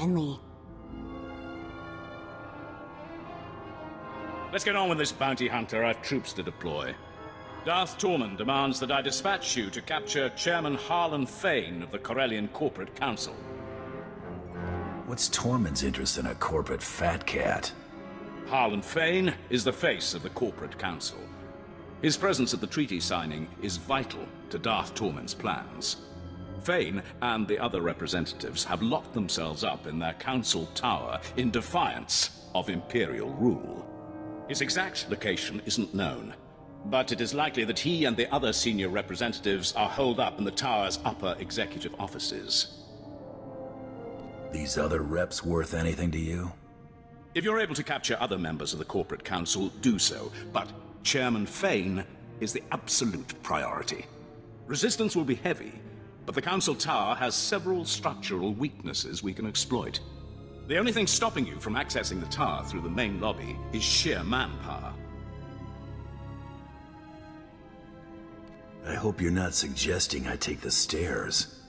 friendly. Let's get on with this, bounty hunter. I've troops to deploy. Darth Tormund demands that I dispatch you to capture Chairman Harlan Fane of the Corellian Corporate Council. What's Tormund's interest in a corporate fat cat? Harlan Fane is the face of the Corporate Council. His presence at the treaty signing is vital to Darth Tormund's plans. Fane and the other representatives have locked themselves up in their council tower in defiance of Imperial rule. His exact location isn't known, but it is likely that he and the other senior representatives are holed up in the tower's upper executive offices. These other reps worth anything to you? If you're able to capture other members of the Corporate Council, do so, but Chairman Fane is the absolute priority. Resistance will be heavy, but the Council Tower has several structural weaknesses we can exploit. The only thing stopping you from accessing the tower through the main lobby is sheer manpower. I hope you're not suggesting I take the stairs.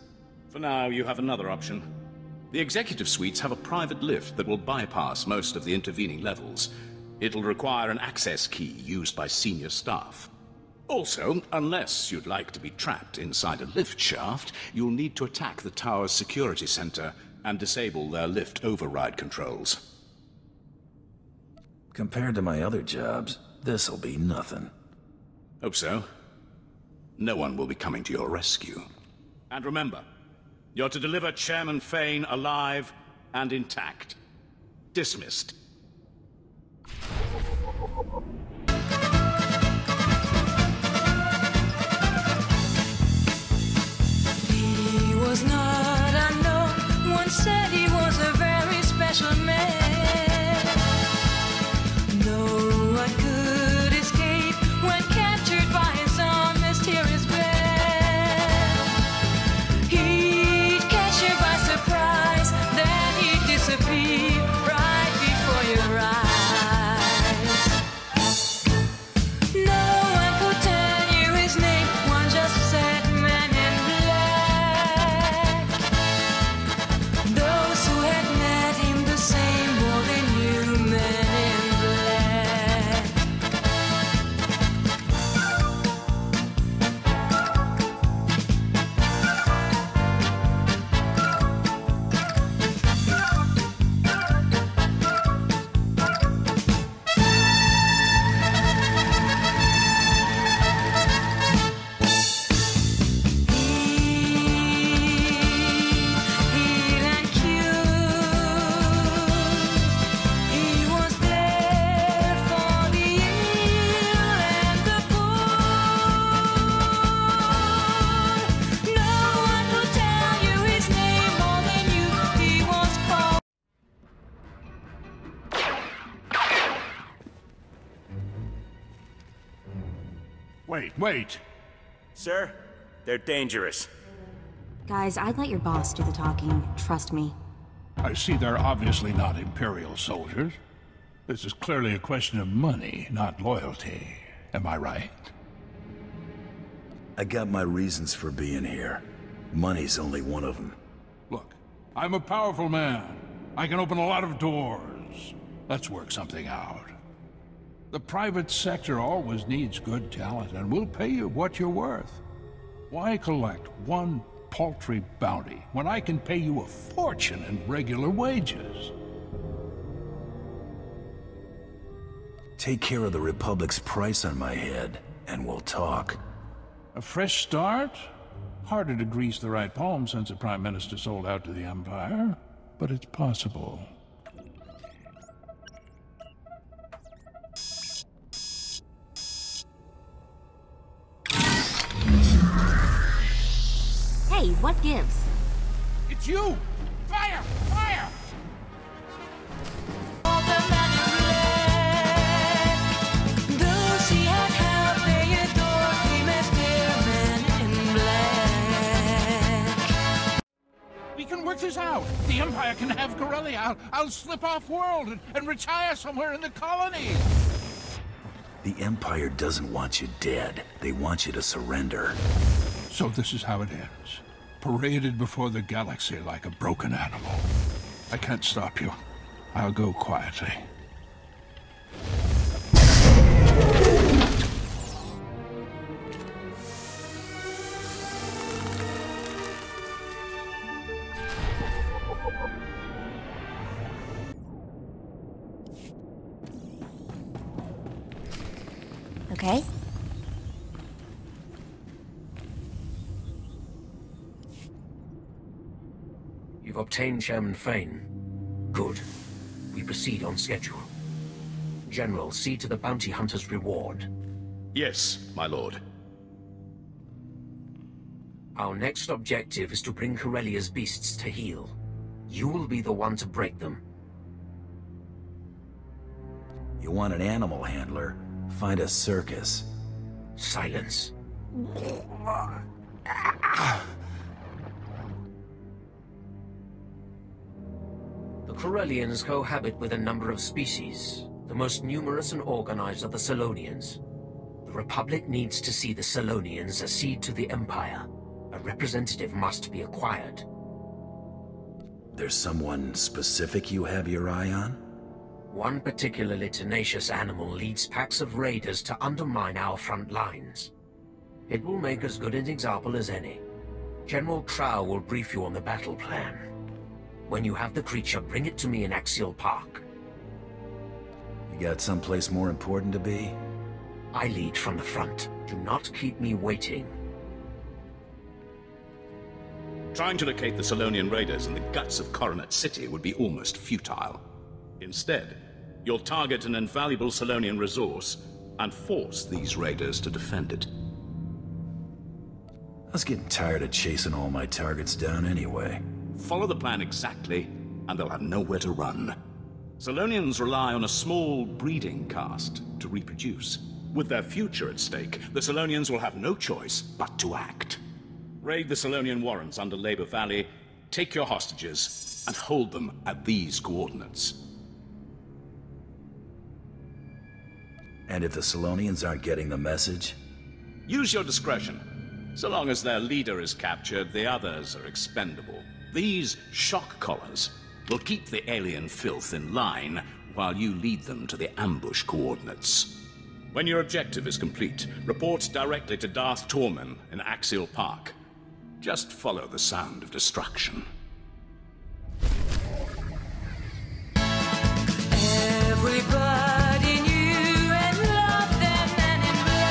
For now, you have another option. The executive suites have a private lift that will bypass most of the intervening levels. It'll require an access key used by senior staff. Also, unless you'd like to be trapped inside a lift shaft, you'll need to attack the tower's security center and disable their lift override controls. Compared to my other jobs, this'll be nothing. Hope so. No one will be coming to your rescue. And remember, you're to deliver Chairman Fane alive and intact. Dismissed. He was not unknown. One said he was a very special man. No one could escape when captured by his own mysterious band. He'd catch you by surprise, then he'd disappear right before your eyes. No one could tell you his name, one just said man in black. Those who had met him the same more than you, man in black. Heal and cure. He was there for the ill and the poor. No one could tell you his name more than you. He was called. Wait. Sir, they're dangerous. Guys, I'd let your boss do the talking. Trust me. I see they're obviously not Imperial soldiers. This is clearly a question of money, not loyalty. Am I right? I got my reasons for being here. Money's only one of them. Look, I'm a powerful man. I can open a lot of doors. Let's work something out. The private sector always needs good talent, and we'll pay you what you're worth. Why collect one paltry bounty when I can pay you a fortune in regular wages? Take care of the Republic's price on my head, and we'll talk. A fresh start? Harder to grease the right palm since the Prime Minister sold out to the Empire, but it's possible. Hey, what gives? It's you! Fire! Fire! All the man in black. Those he had helped, they adored him as their man in black. We can work this out. The Empire can have Corellia. I'll slip off world and retire somewhere in the colonies. The Empire doesn't want you dead. They want you to surrender. So this is how it ends. Paraded before the galaxy like a broken animal. I can't stop you. I'll go quietly. Okay. You've obtained Chairman Fane. Good. We proceed on schedule. General, see to the bounty hunter's reward. Yes, my lord. Our next objective is to bring Corellia's beasts to heel. You will be the one to break them. You want an animal handler? Find a circus. Silence. The Corellians cohabit with a number of species. The most numerous and organized are the Selonians. The Republic needs to see the Selonians accede to the Empire. A representative must be acquired. There's someone specific you have your eye on? One particularly tenacious animal leads packs of raiders to undermine our front lines. It will make as good an example as any. General Trow will brief you on the battle plan. When you have the creature, bring it to me in Axial Park. You got someplace more important to be? I lead from the front. Do not keep me waiting. Trying to locate the Selonian raiders in the guts of Coronet City would be almost futile. Instead, you'll target an invaluable Selonian resource and force these raiders to defend it. I was getting tired of chasing all my targets down anyway. Follow the plan exactly, and they'll have nowhere to run. Selonians rely on a small breeding caste to reproduce. With their future at stake, the Selonians will have no choice but to act. Raid the Selonian warrants under Labor Valley, take your hostages, and hold them at these coordinates. And if the Selonians aren't getting the message? Use your discretion. So long as their leader is captured, the others are expendable. These shock collars will keep the alien filth in line while you lead them to the ambush coordinates. When your objective is complete, report directly to Darth Tormen in Axial Park. Just follow the sound of destruction. Everybody knew and loved the man in black.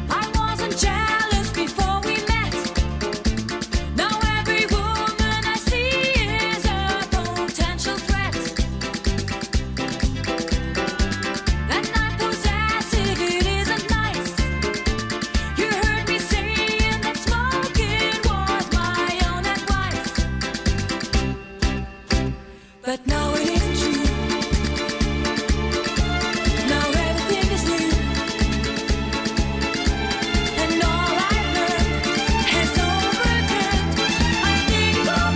I wasn't jealous before we met. Now every woman I see is a potential threat. And I possess it, it isn't nice. You heard me saying that smoking was my own advice. But now it isn't true. Now everything is new. And all I've learned has overturned. I think of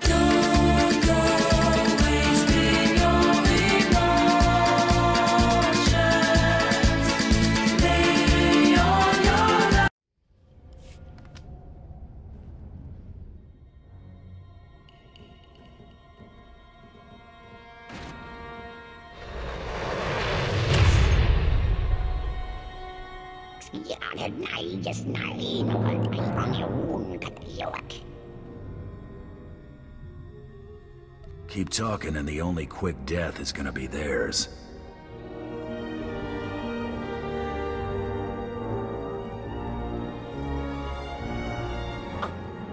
Don't go wasting your emotions. Lay on your life. Keep talking and the only quick death is gonna be theirs.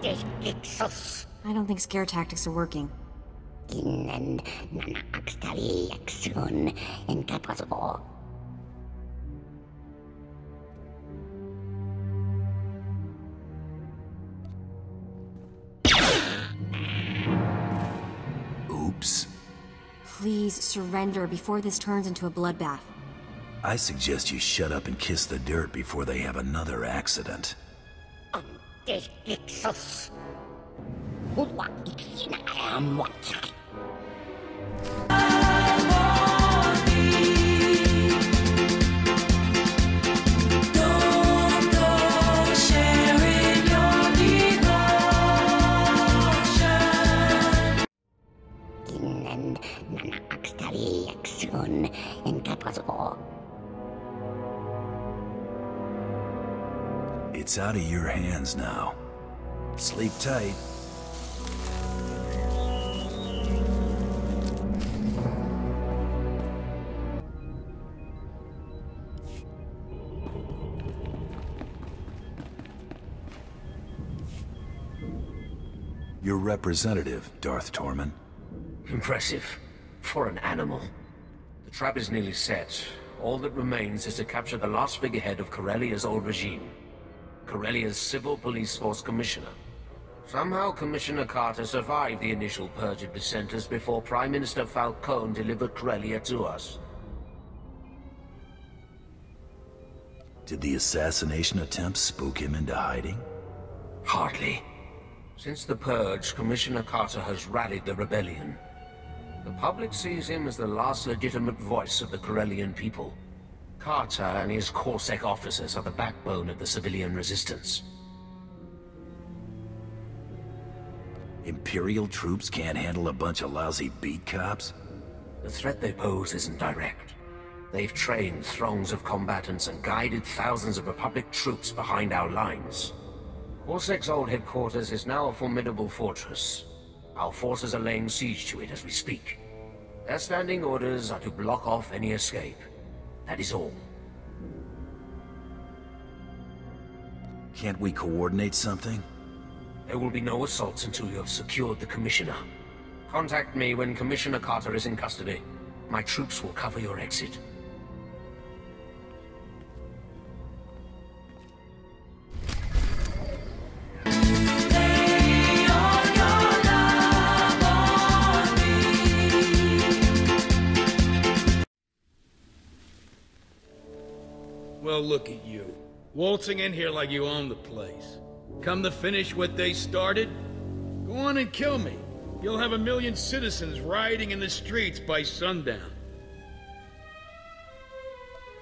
This I don't think scare tactics are working. Oops. Please surrender before this turns into a bloodbath. I suggest you shut up and kiss the dirt before they have another accident. Don't go sharing your devotion. It's out of your hands now. Sleep tight. Your representative, Darth Tormund. Impressive. For an animal. The trap is nearly set. All that remains is to capture the last figurehead of Corellia's old regime. Corellia's Civil Police Force Commissioner. Somehow Commissioner Carter survived the initial purge of dissenters before Prime Minister Falcone delivered Corellia to us. Did the assassination attempt spook him into hiding? Hardly. Since the purge, Commissioner Carter has rallied the rebellion. The public sees him as the last legitimate voice of the Corellian people. Carter and his Corsac officers are the backbone of the civilian resistance. Imperial troops can't handle a bunch of lousy beat cops? The threat they pose isn't direct. They've trained throngs of combatants and guided thousands of Republic troops behind our lines. Corsac's old headquarters is now a formidable fortress. Our forces are laying siege to it as we speak. Their standing orders are to block off any escape. That is all. Can't we coordinate something? There will be no assaults until you have secured the Commissioner. Contact me when Commissioner Carter is in custody. My troops will cover your exit. Well, look at you. Waltzing in here like you own the place. Come to finish what they started? Go on and kill me. You'll have 1 million citizens rioting in the streets by sundown.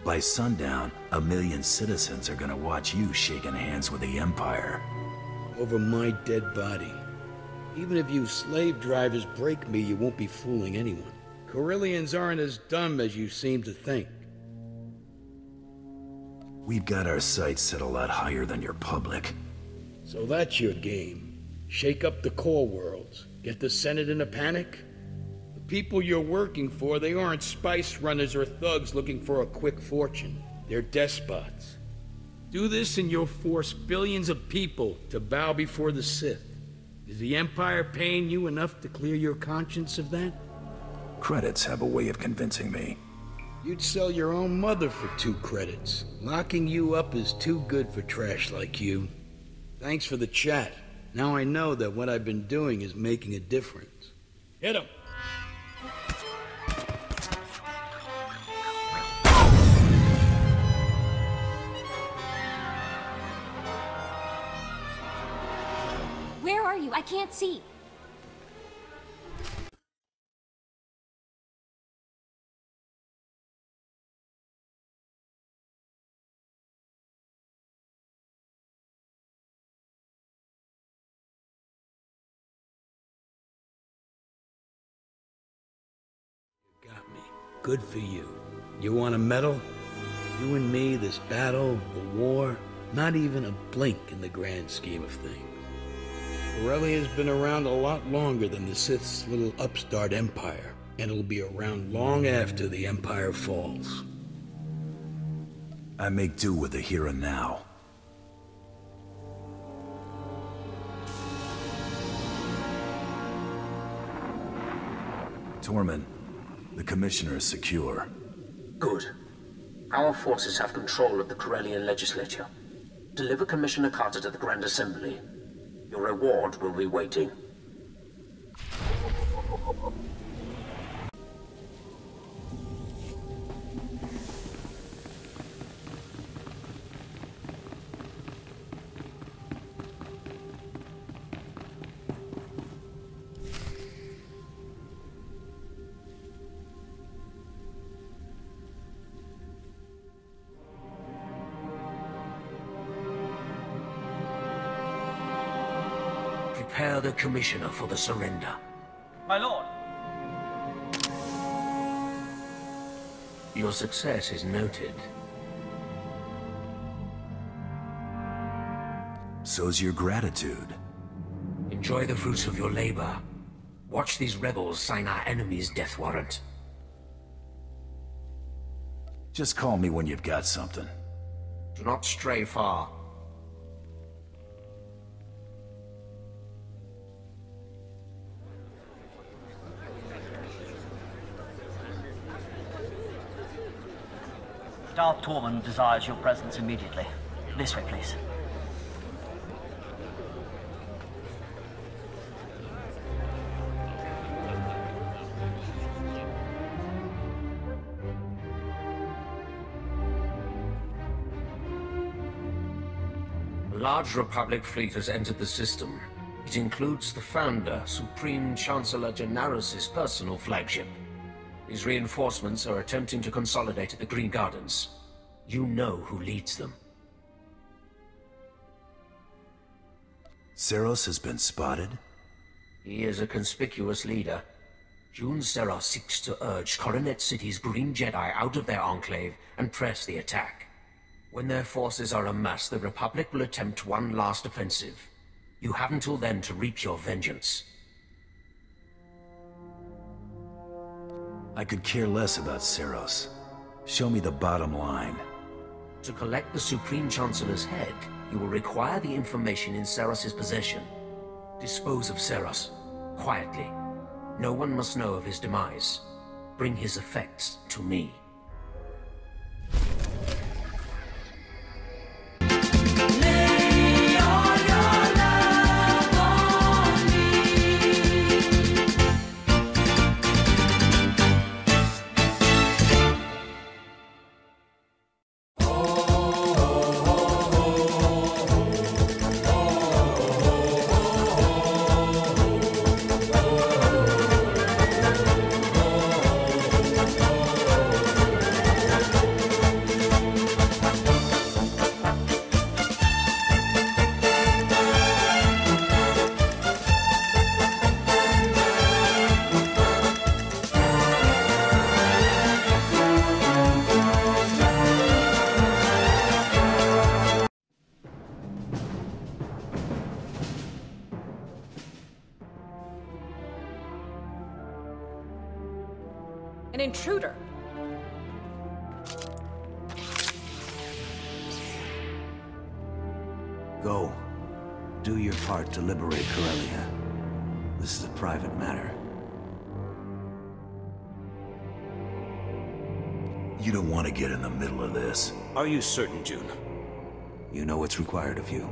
By sundown, 1 million citizens are gonna watch you shaking hands with the Empire. Over my dead body. Even if you slave drivers break me, you won't be fooling anyone. Corellians aren't as dumb as you seem to think. We've got our sights set a lot higher than your public. So that's your game. Shake up the core worlds. Get the Senate in a panic? The people you're working for, they aren't spice runners or thugs looking for a quick fortune. They're despots. Do this and you'll force billions of people to bow before the Sith. Is the Empire paying you enough to clear your conscience of that? Credits have a way of convincing me. You'd sell your own mother for 2 credits. Locking you up is too good for trash like you. Thanks for the chat. Now I know that what I've been doing is making a difference. Hit him! Where are you? I can't see. Got me. Good for you. You want a medal? You and me, this battle, the war, not even a blink in the grand scheme of things. Corellia's been around a lot longer than the Sith's little upstart empire, and it'll be around long after the Empire falls. I make do with the here and now. Tormund, the Commissioner is secure. Good. Our forces have control of the Corellian legislature. Deliver Commissioner Carter to the Grand Assembly. Your reward will be waiting. Prepare the Commissioner for the surrender. My lord. Your success is noted. So's your gratitude. Enjoy the fruits of your labor. Watch these rebels sign our enemy's death warrant. Just call me when you've got something. Do not stray far. Darth Tormund desires your presence immediately. This way, please. A large Republic fleet has entered the system. It includes the Founder, Supreme Chancellor Generis' personal flagship. These reinforcements are attempting to consolidate at the Green Gardens. You know who leads them. Seros has been spotted? He is a conspicuous leader. Jun Seros seeks to urge Coronet City's Green Jedi out of their enclave and press the attack. When their forces are amassed, the Republic will attempt one last offensive. You have until then to reap your vengeance. I could care less about Seros. Show me the bottom line. To collect the Supreme Chancellor's head, you will require the information in Seros's possession. Dispose of Seros, quietly. No one must know of his demise. Bring his effects to me. An intruder! Go. Do your part to liberate Corellia. This is a private matter. You don't want to get in the middle of this. Are you certain, June? You know what's required of you.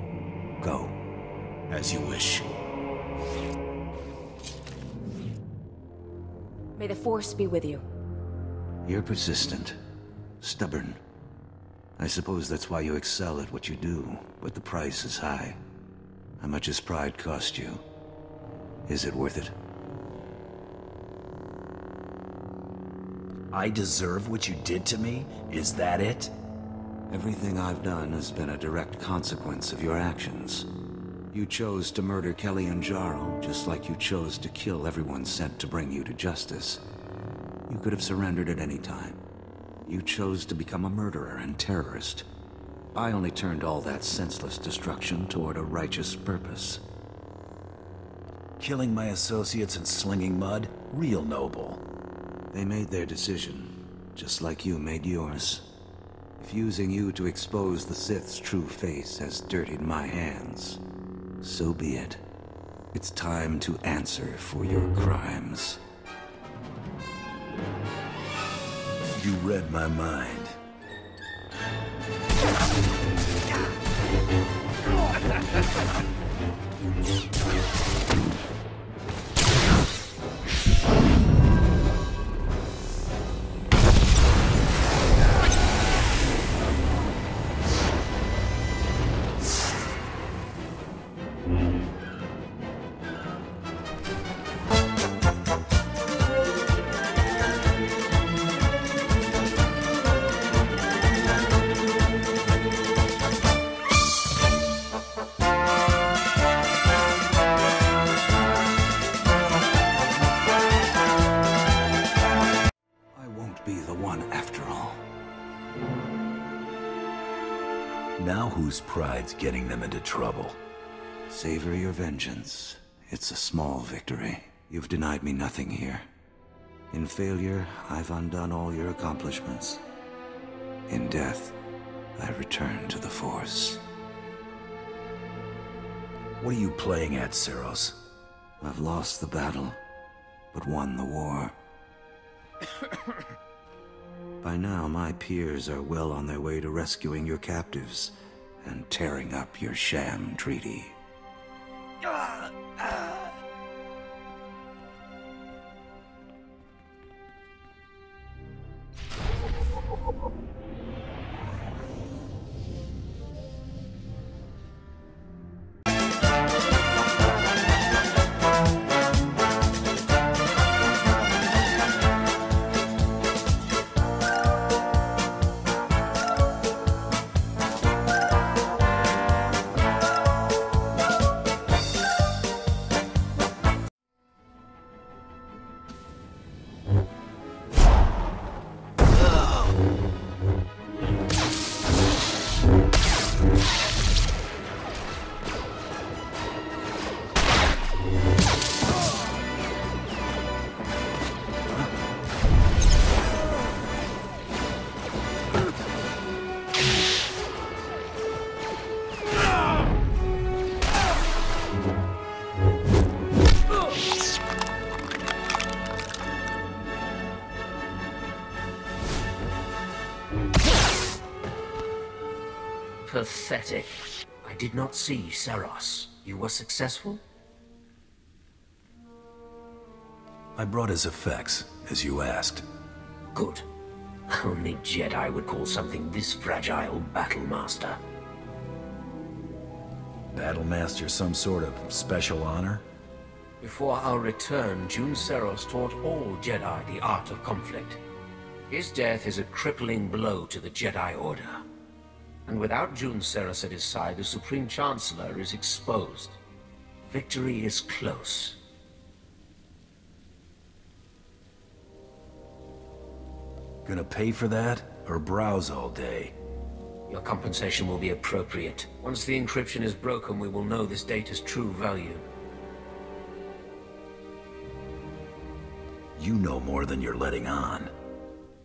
Go. As you wish. May the Force be with you. You're persistent. Stubborn. I suppose that's why you excel at what you do, but the price is high. How much has pride cost you? Is it worth it? I deserve what you did to me? Is that it? Everything I've done has been a direct consequence of your actions. You chose to murder Kelly and Jarl, just like you chose to kill everyone sent to bring you to justice. You could have surrendered at any time. You chose to become a murderer and terrorist. I only turned all that senseless destruction toward a righteous purpose. Killing my associates and slinging mud? Real noble. They made their decision, just like you made yours. If using you to expose the Sith's true face has dirtied my hands, so be it. It's time to answer for your crimes. You read my mind. Now whose pride's getting them into trouble? Savor your vengeance. It's a small victory. You've denied me nothing here. In failure, I've undone all your accomplishments. In death, I return to the Force. What are you playing at, Seros? I've lost the battle, but won the war. By now, my peers are well on their way to rescuing your captives and tearing up your sham treaty. Pathetic. I did not see Seros. You were successful? I brought his effects, as you asked. Good. Only Jedi would call something this fragile Battlemaster. Battlemaster some sort of special honor? Before our return, Jun Seros taught all Jedi the art of conflict. His death is a crippling blow to the Jedi Order. And without Jun Seros at his side, the Supreme Chancellor is exposed. Victory is close. Gonna pay for that, or browse all day? Your compensation will be appropriate. Once the encryption is broken, we will know this data's true value. You know more than you're letting on.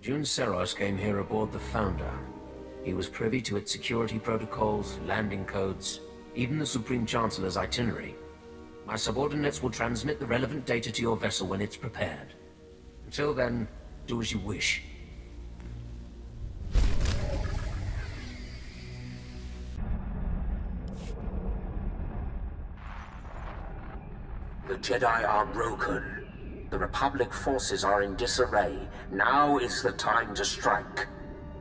Jun Seros came here aboard the Founder. He was privy to its security protocols, landing codes, even the Supreme Chancellor's itinerary. My subordinates will transmit the relevant data to your vessel when it's prepared. Until then, do as you wish. The Jedi are broken. The Republic forces are in disarray. Now is the time to strike.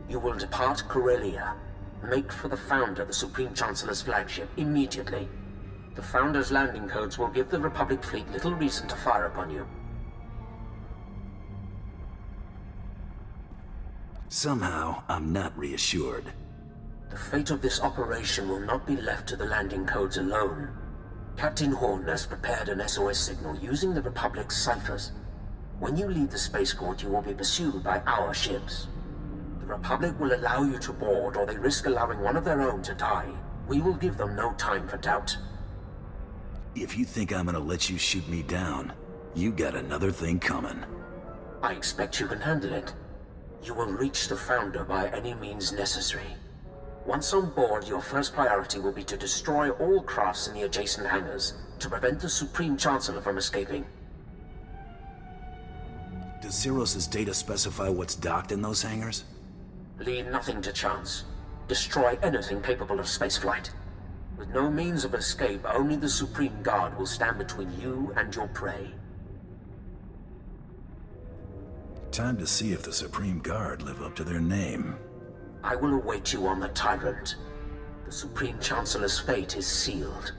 You will depart Corellia. Make for the Founder, the Supreme Chancellor's flagship, immediately. The Founder's landing codes will give the Republic fleet little reason to fire upon you. Somehow, I'm not reassured. The fate of this operation will not be left to the landing codes alone. Captain Horn has prepared an SOS signal using the Republic's ciphers. When you leave the spaceport, you will be pursued by our ships. The Republic will allow you to board, or they risk allowing one of their own to die. We will give them no time for doubt. If you think I'm gonna let you shoot me down, you got another thing coming. I expect you can handle it. You will reach the Founder by any means necessary. Once on board, your first priority will be to destroy all crafts in the adjacent hangars, to prevent the Supreme Chancellor from escaping. Does Cirrus's data specify what's docked in those hangars? Leave nothing to chance. Destroy anything capable of spaceflight. With no means of escape, only the Supreme Guard will stand between you and your prey. Time to see if the Supreme Guard live up to their name. I will await you on the Tyrant. The Supreme Chancellor's fate is sealed.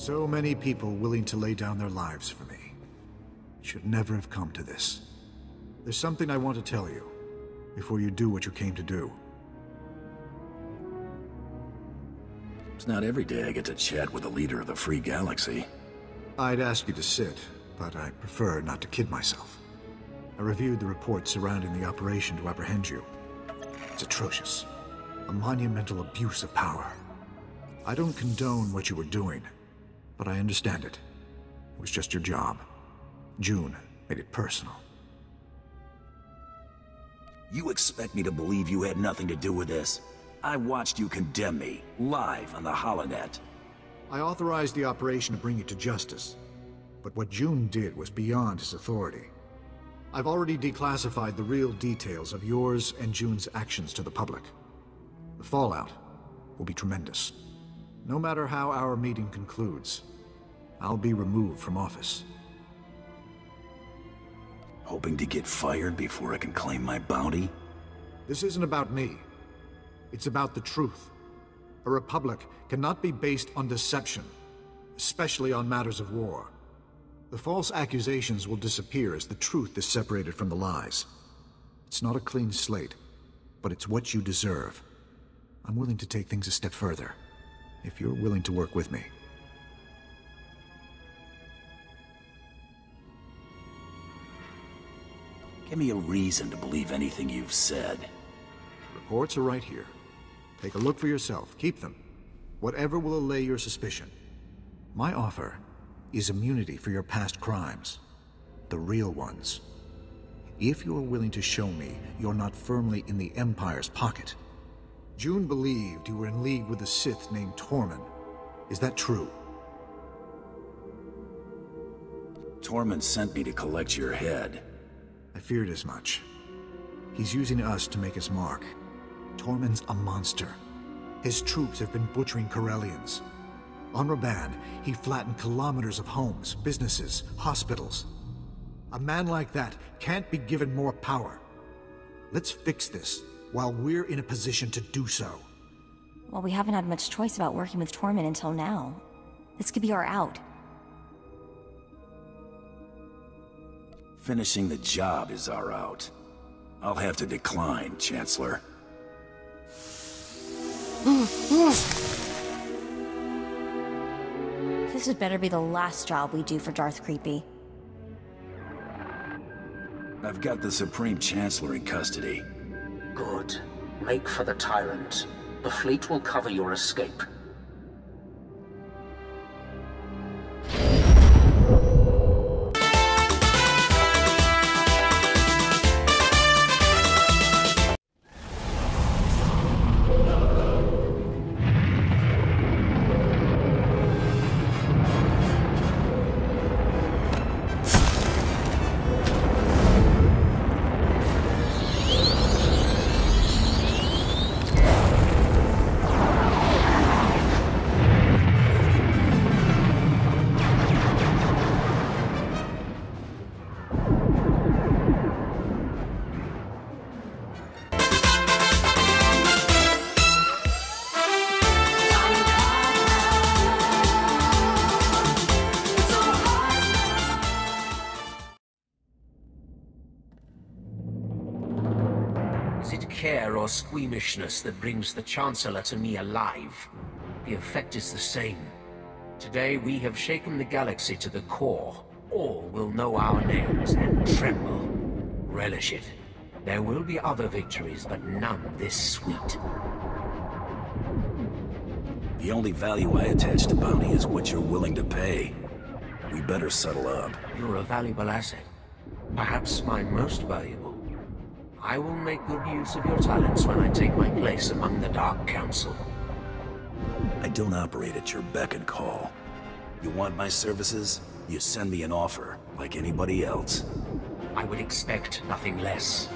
So many people willing to lay down their lives for me. It should never have come to this. There's something I want to tell you, before you do what you came to do. It's not every day I get to chat with the leader of the Free Galaxy. I'd ask you to sit, but I prefer not to kid myself. I reviewed the reports surrounding the operation to apprehend you. It's atrocious. A monumental abuse of power. I don't condone what you were doing, but I understand it. It was just your job. June made it personal. You expect me to believe you had nothing to do with this? I watched you condemn me, live on the holonet. I authorized the operation to bring you to justice, but what June did was beyond his authority. I've already declassified the real details of yours and June's actions to the public. The fallout will be tremendous. No matter how our meeting concludes, I'll be removed from office. Hoping to get fired before I can claim my bounty? This isn't about me. It's about the truth. A republic cannot be based on deception, especially on matters of war. The false accusations will disappear as the truth is separated from the lies. It's not a clean slate, but it's what you deserve. I'm willing to take things a step further, if you're willing to work with me. Give me a reason to believe anything you've said. Reports are right here. Take a look for yourself. Keep them. Whatever will allay your suspicion. My offer is immunity for your past crimes. The real ones. If you're willing to show me you're not firmly in the Empire's pocket. June believed you were in league with a Sith named Tormund. Is that true? Tormund sent me to collect your head. I feared as much. He's using us to make his mark. Tormund's a monster. His troops have been butchering Corellians. On Raban, he flattened kilometers of homes, businesses, hospitals. A man like that can't be given more power. Let's fix this while we're in a position to do so. Well, we haven't had much choice about working with Tormund until now. This could be our out. Finishing the job is our out. I'll have to decline, Chancellor. This had better be the last job we do for Darth Creepy. I've got the Supreme Chancellor in custody. Good. Make for the Tyrant. The fleet will cover your escape. Care or squeamishness that brings the Chancellor to me alive. The effect is the same. Today we have shaken the galaxy to the core. All will know our names and tremble. Relish it. There will be other victories, but none this sweet. The only value I attach to bounty is what you're willing to pay. We better settle up. You're a valuable asset. Perhaps my most valuable. I will make good use of your talents when I take my place among the Dark Council. I don't operate at your beck and call. You want my services? You send me an offer, like anybody else. I would expect nothing less.